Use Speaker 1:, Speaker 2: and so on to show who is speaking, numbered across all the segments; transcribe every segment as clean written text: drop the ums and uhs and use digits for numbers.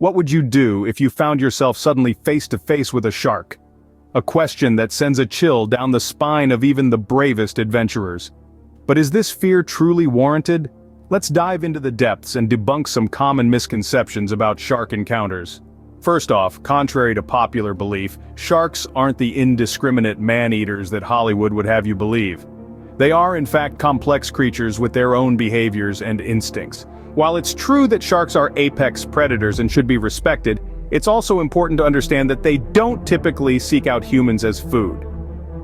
Speaker 1: What would you do if you found yourself suddenly face to face with a shark? A question that sends a chill down the spine of even the bravest adventurers. But is this fear truly warranted? Let's dive into the depths and debunk some common misconceptions about shark encounters. First off, contrary to popular belief, sharks aren't the indiscriminate man-eaters that Hollywood would have you believe. They are in fact complex creatures with their own behaviors and instincts. While it's true that sharks are apex predators and should be respected, it's also important to understand that they don't typically seek out humans as food.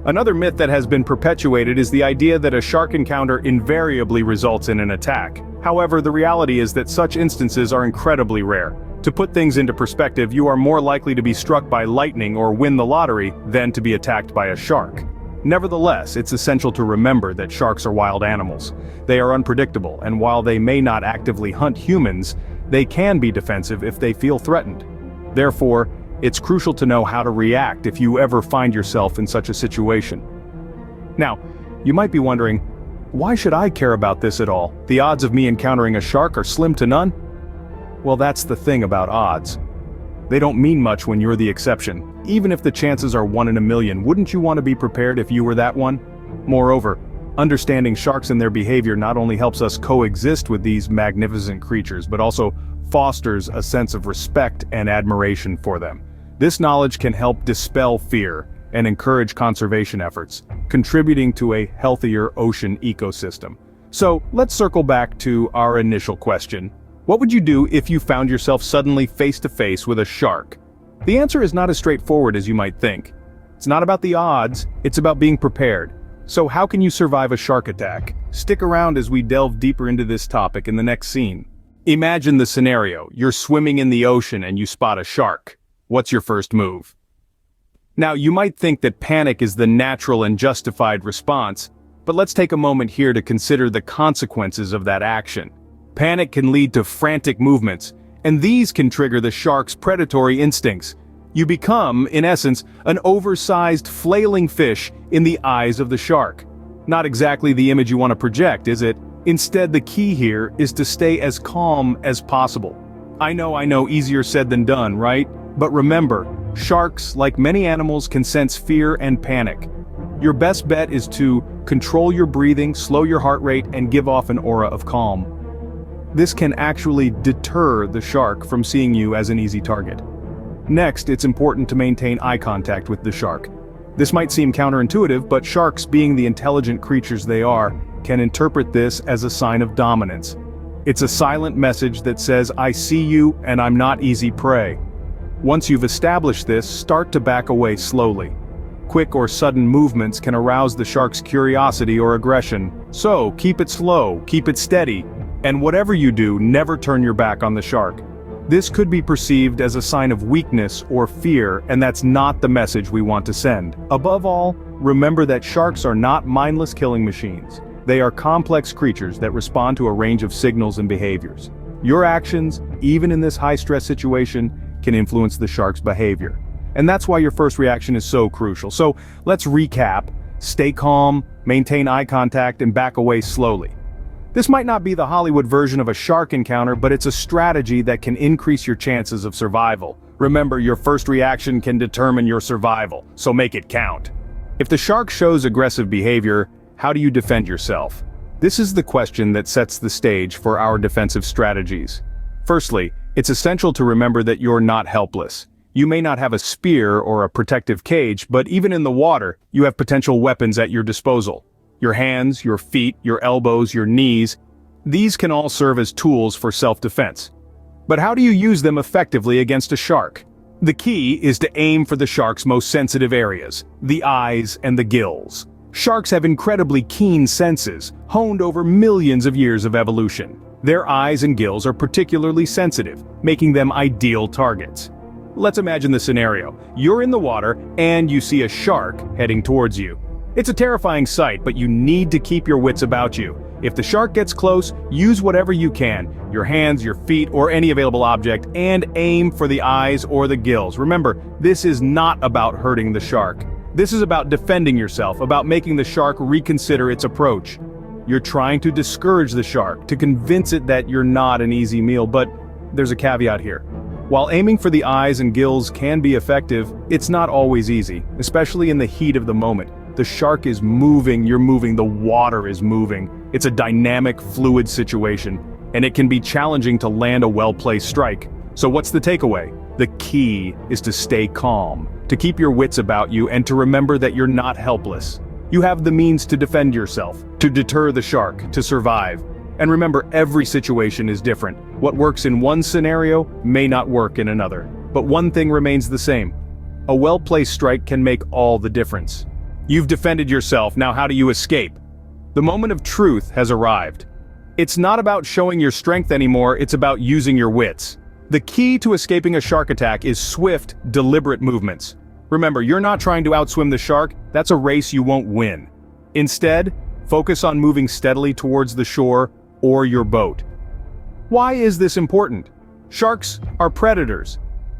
Speaker 1: Another myth that has been perpetuated is the idea that a shark encounter invariably results in an attack. However, the reality is that such instances are incredibly rare. To put things into perspective, you are more likely to be struck by lightning or win the lottery than to be attacked by a shark. Nevertheless, it's essential to remember that sharks are wild animals. They are unpredictable, and while they may not actively hunt humans, they can be defensive if they feel threatened. Therefore, it's crucial to know how to react if you ever find yourself in such a situation. Now, you might be wondering, why should I care about this at all? The odds of me encountering a shark are slim to none? Well, that's the thing about odds. They don't mean much when you're the exception. Even if the chances are 1 in a million, wouldn't you want to be prepared if you were that one? Moreover, understanding sharks and their behavior not only helps us coexist with these magnificent creatures, but also fosters a sense of respect and admiration for them. This knowledge can help dispel fear and encourage conservation efforts, contributing to a healthier ocean ecosystem. So, let's circle back to our initial question. What would you do if you found yourself suddenly face to face with a shark? The answer is not as straightforward as you might think. It's not about the odds, it's about being prepared. So how can you survive a shark attack? Stick around as we delve deeper into this topic in the next scene. Imagine the scenario: you're swimming in the ocean and you spot a shark. What's your first move? Now, you might think that panic is the natural and justified response, but let's take a moment here to consider the consequences of that action. Panic can lead to frantic movements, and these can trigger the shark's predatory instincts. You become, in essence, an oversized, flailing fish in the eyes of the shark. Not exactly the image you want to project, is it? Instead, the key here is to stay as calm as possible. I know, easier said than done, right? But remember, sharks, like many animals, can sense fear and panic. Your best bet is to control your breathing, slow your heart rate, and give off an aura of calm. This can actually deter the shark from seeing you as an easy target. Next, it's important to maintain eye contact with the shark. This might seem counterintuitive, but sharks, being the intelligent creatures they are, can interpret this as a sign of dominance. It's a silent message that says, "I see you and I'm not easy prey." Once you've established this, start to back away slowly. Quick or sudden movements can arouse the shark's curiosity or aggression, so keep it slow, keep it steady, and whatever you do, never turn your back on the shark. This could be perceived as a sign of weakness or fear, and that's not the message we want to send. Above all, remember that sharks are not mindless killing machines. They are complex creatures that respond to a range of signals and behaviors. Your actions, even in this high-stress situation, can influence the shark's behavior. And that's why your first reaction is so crucial. So, let's recap. Stay calm, maintain eye contact, and back away slowly. This might not be the Hollywood version of a shark encounter, but it's a strategy that can increase your chances of survival. Remember, your first reaction can determine your survival, so make it count. If the shark shows aggressive behavior, how do you defend yourself? This is the question that sets the stage for our defensive strategies. Firstly, it's essential to remember that you're not helpless. You may not have a spear or a protective cage, but even in the water, you have potential weapons at your disposal. Your hands, your feet, your elbows, your knees, these can all serve as tools for self-defense. But how do you use them effectively against a shark? The key is to aim for the shark's most sensitive areas, the eyes and the gills. Sharks have incredibly keen senses, honed over millions of years of evolution. Their eyes and gills are particularly sensitive, making them ideal targets. Let's imagine the scenario. You're in the water, and you see a shark heading towards you. It's a terrifying sight, but you need to keep your wits about you. If the shark gets close, use whatever you can, your hands, your feet, or any available object, and aim for the eyes or the gills. Remember, this is not about hurting the shark. This is about defending yourself, about making the shark reconsider its approach. You're trying to discourage the shark, to convince it that you're not an easy meal, but there's a caveat here. While aiming for the eyes and gills can be effective, it's not always easy, especially in the heat of the moment. The shark is moving, you're moving, the water is moving. It's a dynamic, fluid situation, and it can be challenging to land a well-placed strike. So what's the takeaway? The key is to stay calm, to keep your wits about you, and to remember that you're not helpless. You have the means to defend yourself, to deter the shark, to survive. And remember, every situation is different. What works in one scenario may not work in another. But one thing remains the same. A well-placed strike can make all the difference. You've defended yourself, now how do you escape? The moment of truth has arrived. It's not about showing your strength anymore, it's about using your wits. The key to escaping a shark attack is swift, deliberate movements. Remember, you're not trying to outswim the shark, that's a race you won't win. Instead, focus on moving steadily towards the shore or your boat. Why is this important? Sharks are predators.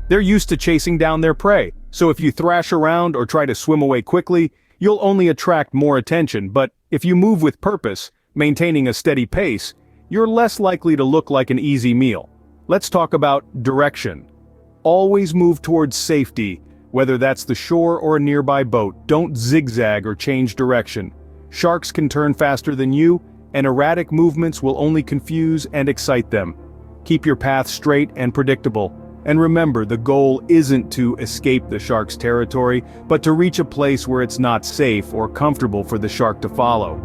Speaker 1: They're used to chasing down their prey, so if you thrash around or try to swim away quickly, you'll only attract more attention, but if you move with purpose, maintaining a steady pace, you're less likely to look like an easy meal. Let's talk about direction. Always move towards safety, whether that's the shore or a nearby boat. Don't zigzag or change direction. Sharks can turn faster than you, and erratic movements will only confuse and excite them. Keep your path straight and predictable. And remember, the goal isn't to escape the shark's territory, but to reach a place where it's not safe or comfortable for the shark to follow.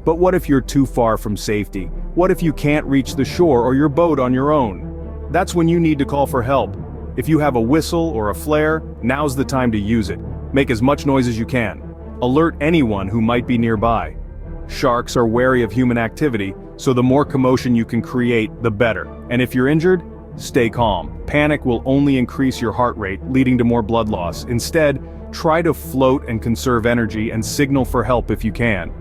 Speaker 1: But what if you're too far from safety? What if you can't reach the shore or your boat on your own? That's when you need to call for help. If you have a whistle or a flare, now's the time to use it. Make as much noise as you can. Alert anyone who might be nearby. Sharks are wary of human activity, so the more commotion you can create, the better. And if you're injured, stay calm. Panic will only increase your heart rate, leading to more blood loss. Instead, try to float and conserve energy and signal for help if you can.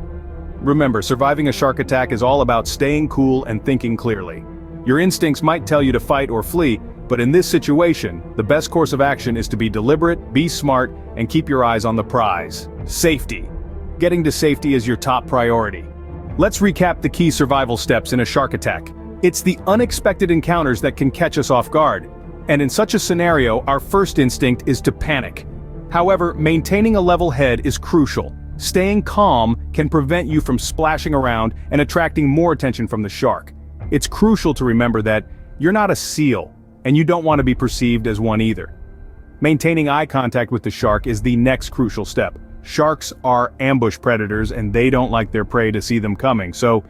Speaker 1: Remember, surviving a shark attack is all about staying cool and thinking clearly. Your instincts might tell you to fight or flee, but in this situation, the best course of action is to be deliberate, be smart, and keep your eyes on the prize. Safety. Getting to safety is your top priority. Let's recap the key survival steps in a shark attack. It's the unexpected encounters that can catch us off guard. And in such a scenario, our first instinct is to panic. However, maintaining a level head is crucial. Staying calm can prevent you from splashing around and attracting more attention from the shark. It's crucial to remember that you're not a seal, and you don't want to be perceived as one either. Maintaining eye contact with the shark is the next crucial step. Sharks are ambush predators and they don't like their prey to see them coming, so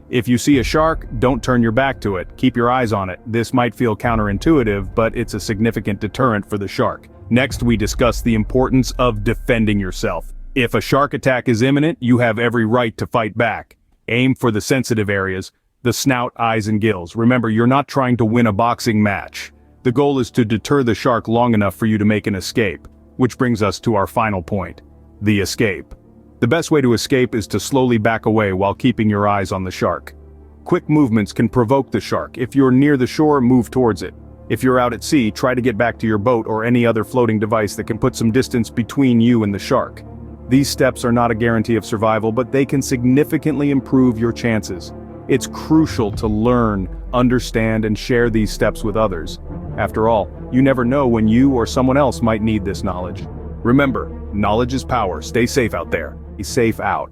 Speaker 1: if you see a shark, don't turn your back to it, keep your eyes on it. This might feel counterintuitive, but it's a significant deterrent for the shark. Next, we discuss the importance of defending yourself. If a shark attack is imminent, you have every right to fight back. Aim for the sensitive areas, the snout, eyes, and gills. Remember, you're not trying to win a boxing match. The goal is to deter the shark long enough for you to make an escape. Which brings us to our final point. The escape. The best way to escape is to slowly back away while keeping your eyes on the shark. Quick movements can provoke the shark. If you're near the shore, move towards it. If you're out at sea, try to get back to your boat or any other floating device that can put some distance between you and the shark. These steps are not a guarantee of survival, but they can significantly improve your chances. It's crucial to learn, understand, and share these steps with others. After all, you never know when you or someone else might need this knowledge. Remember, knowledge is power. Stay safe out there. Be safe out.